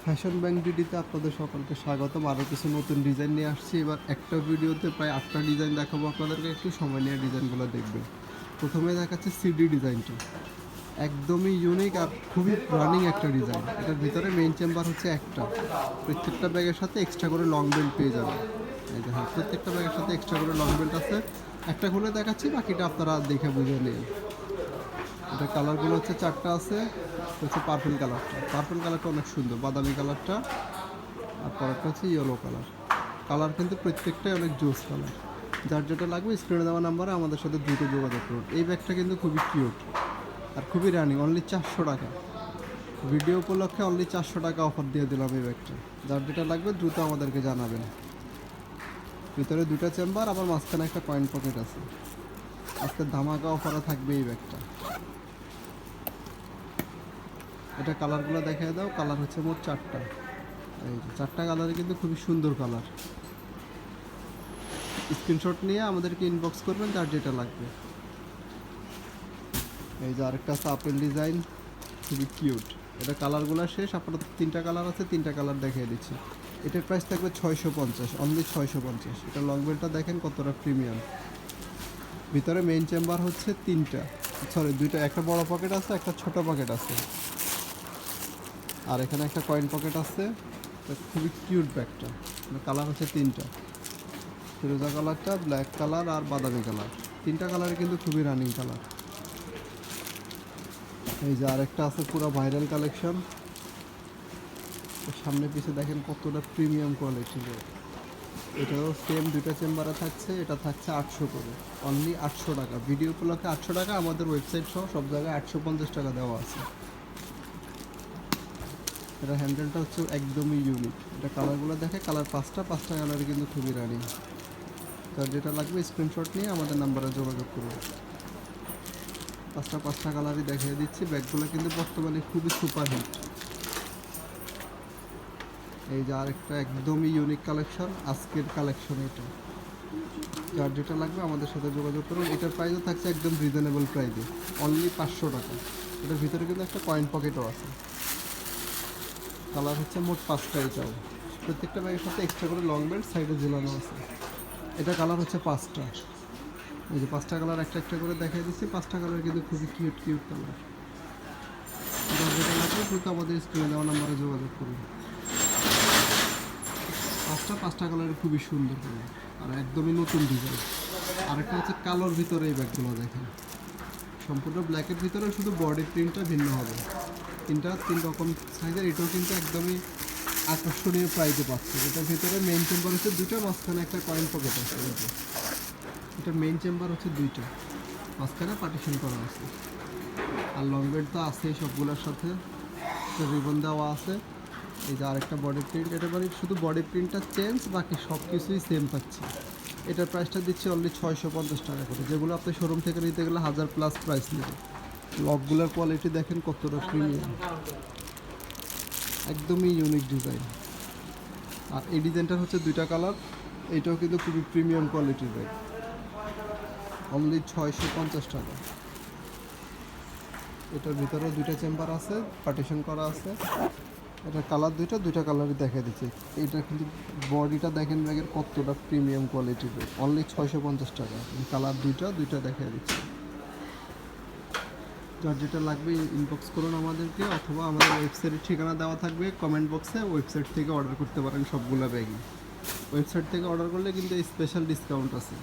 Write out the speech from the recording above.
Fashion bank ডিডিতে আপনাদের সকলকে স্বাগতম। আরও কিছু নতুন ডিজাইন নিয়ে আসছি। এবার একটা ভিডিওতে প্রায় 8টা ডিজাইন দেখাবো আপনাদেরকে, একটু সময় নিয়ে ডিজাইনগুলো দেখবেন। প্রথমে দেখাচ্ছে সিডি ডিজাইনটা, একদমই ইউনিক আর খুবই রানিং একটা ডিজাইন। এটার ভিতরে মেইন চেম্বার হচ্ছে একটা, প্রত্যেকটা ব্যাগের সাথে এক্সট্রা করে লং বেল্ট পেয়ে যাবেন। এই যে হ্যাঁ, প্রত্যেকটা ব্যাগের সাথে এক্সট্রা করে লং বেল্ট আছে। একটা খুলে দেখাচ্ছি, বাকিটা আপনারা দেখে বুঝে নিন। এটা কালারগুলো হচ্ছে 4টা আছে। হচ্ছে পার্পল কালারটা, পার্পল কালারটা অনেক সুন্দর, বাদামি কালারটা, আর পরেরটা হচ্ছে ইয়েলো কালার। কালার কিন্তু প্রত্যেকটাই অনেক জোস কালার। যার যেটা লাগবে স্ক্রিনে দেওয়া নাম্বারে আমাদের সাথে দ্রুত যোগাযোগ করুন। এই ব্যাগটা কিন্তু খুবই কিউট আর খুবই রানিং, অনলি 400 টাকা। ভিডিও উপলক্ষে অনলি 400 টাকা অফার দিয়ে দিলাম এই ব্যাগটা। যার যেটা লাগবে দ্রুত আমাদেরকে জানাবেন। ভিতরে 2টা চেম্বার, আবার মাঝখানে একটা কয়েন পকেট আছে। আজকে ধামাকা অফারে থাকবে এই ব্যাগটা। এটা কালারগুলো দেখিয়ে দাও। কালার হচ্ছে মোট 4টা। এই যে 4টা কালারে কিন্তু খুবই সুন্দর কালার। স্ক্রিনশট নিয়ে আমাদেরকে ইনবক্স করবেন যার যেটা লাগবে। এই যে আরেকটা আছে আপেল ডিজাইন, খুবই কিউট। এটা কালারগুলো শেষ, আপাতত 3টা কালার আছে, 3টা কালার দেখিয়ে দিচ্ছি। এটার প্রাইস থাকবে 650, অনলি 650। এটা লং বেলটা দেখেন কতটা প্রিমিয়াম। ভিতরে মেইন চেম্বার হচ্ছে 3টা, সরি 2টা, একটা বড় পকেট আছে, একটা ছোট পকেট আছে, আর এখানে একটা কয়েন পকেট আছে। খুবই কিউট ব্যাগটা। কালার হচ্ছে 3টা, ফিরোজা কালারটা, ব্ল্যাক কালার আর বাদামি কালার। 3টা কালারে কিন্তু খুবই রানিং কালার। এই যে আরেকটা আছে পুরো ভাইরাল কালেকশন। সামনে পিছে দেখেন কতটা প্রিমিয়াম কোয়ালিটির। এটাও সেম 2টা চেম্বারে থাকছে। এটা থাকছে 800 করে, অনলি 800 টাকা। ভিডিও উপলক্ষে 800 টাকা, আমাদের ওয়েবসাইট সহ সব জায়গায় 850 টাকা দেওয়া আছে। এটা হ্যান্ডেলটা হচ্ছে একদমই ইউনিক। এটা কালারগুলো দেখে, কালার 5টা কালারে কিন্তু খুবই রানিং। তার যেটা লাগবে স্ক্রিনশট নিয়ে আমাদের নাম্বারে যোগাযোগ করুন। 5টা কালারই দেখিয়ে দিচ্ছি। ব্যাগগুলো কিন্তু বর্তমানে খুবই সুপার হিট। এই যে আরেকটা একদমই ইউনিক কালেকশন, আজকের কালেকশন এটা। যার যেটা লাগবে আমাদের সাথে যোগাযোগ করুন। এটার প্রাইসও থাকছে একদম রিজনেবল প্রাইসে, অনলি 500 টাকা। এটার ভিতরে কিন্তু একটা কয়েন পকেটও আছে। কালার হচ্ছে মোট 5টা। এটাও প্রত্যেকটা ব্যাগের সাথে এক্সট্রা করে লং বেল্ট সাইডে ঝুলানো আছে। এটা কালার হচ্ছে 5টা। এই যে 5টা কালার একটা একটা করে দেখাই দিচ্ছি। 5টা কালার কিন্তু খুবই কিউট কালার। যেটা লাগবে দ্রুত আমাদের স্ক্রিনে দেওয়া নাম্বারে যোগাযোগ করুন। 5টা কালারের খুবই সুন্দর কালার আর একদমই নতুন ডিজাইন। আরেকটা হচ্ছে কালোর ভিতরে এই ব্যাগগুলো দেখেন, সম্পূর্ণ ব্ল্যাকের ভিতরে, শুধু বডি প্রিন্টটা ভিন্ন হবে। 3 রকম সাইজের। এটাও কিন্তু একদমই আকর্ষণীয় প্রাইজে পাচ্ছে। এটার ভিতরে মেইন চেম্বার হচ্ছে 2টা, মাঝখানে একটা কয়েন পকেট আছে। এটার মেইন চেম্বার হচ্ছে 2টা, মাঝখানে পার্টিশন করা আছে। আর লং বেড তো আছেই সবগুলোর সাথে, রিবন দেওয়া আছে। এই যে আরেকটা বডি প্রিন্ট। এটা মানে শুধু বডি প্রিন্টটা চেঞ্জ, বাকি সব কিছুই সেম পাচ্ছে। এটার প্রাইসটা দিচ্ছি অনলি 650 টাকা করে, যেগুলো আপনি শোরুম থেকে নিতে গেলে 1000+ প্রাইস নেবে। লকগুলোর কোয়ালিটি দেখেন কতটা প্রিমিয়াম, একদমই ইউনিক ডিজাইন। আর এই ডিজাইনটার হচ্ছে 2টা কালার। এইটাও কিন্তু খুবই প্রিমিয়াম কোয়ালিটির ব্যাগ, অনলি 650 টাকা। এটার ভিতরেও 2টা চেম্বার আছে, পার্টিশন করা আছে। এটা কালার 2টা কালারই দেখা দিচ্ছে। এটা কিন্তু বডিটা দেখেন ব্যাগের কতটা প্রিমিয়াম কোয়ালিটির ব্যাগ, অনলি 650 টাকা। কালার 2টা দেখা দিচ্ছে। যার যেটা লাগবে ইনবক্স করুন আমাদেরকে, অথবা আমাদের ওয়েবসাইটের ঠিকানা দেওয়া থাকবে কমেন্ট বক্সে। ওয়েবসাইট থেকে অর্ডার করতে পারেন সবগুলো ব্যাগই। ওয়েবসাইট থেকে অর্ডার করলে কিন্তু স্পেশাল ডিসকাউন্ট আছে।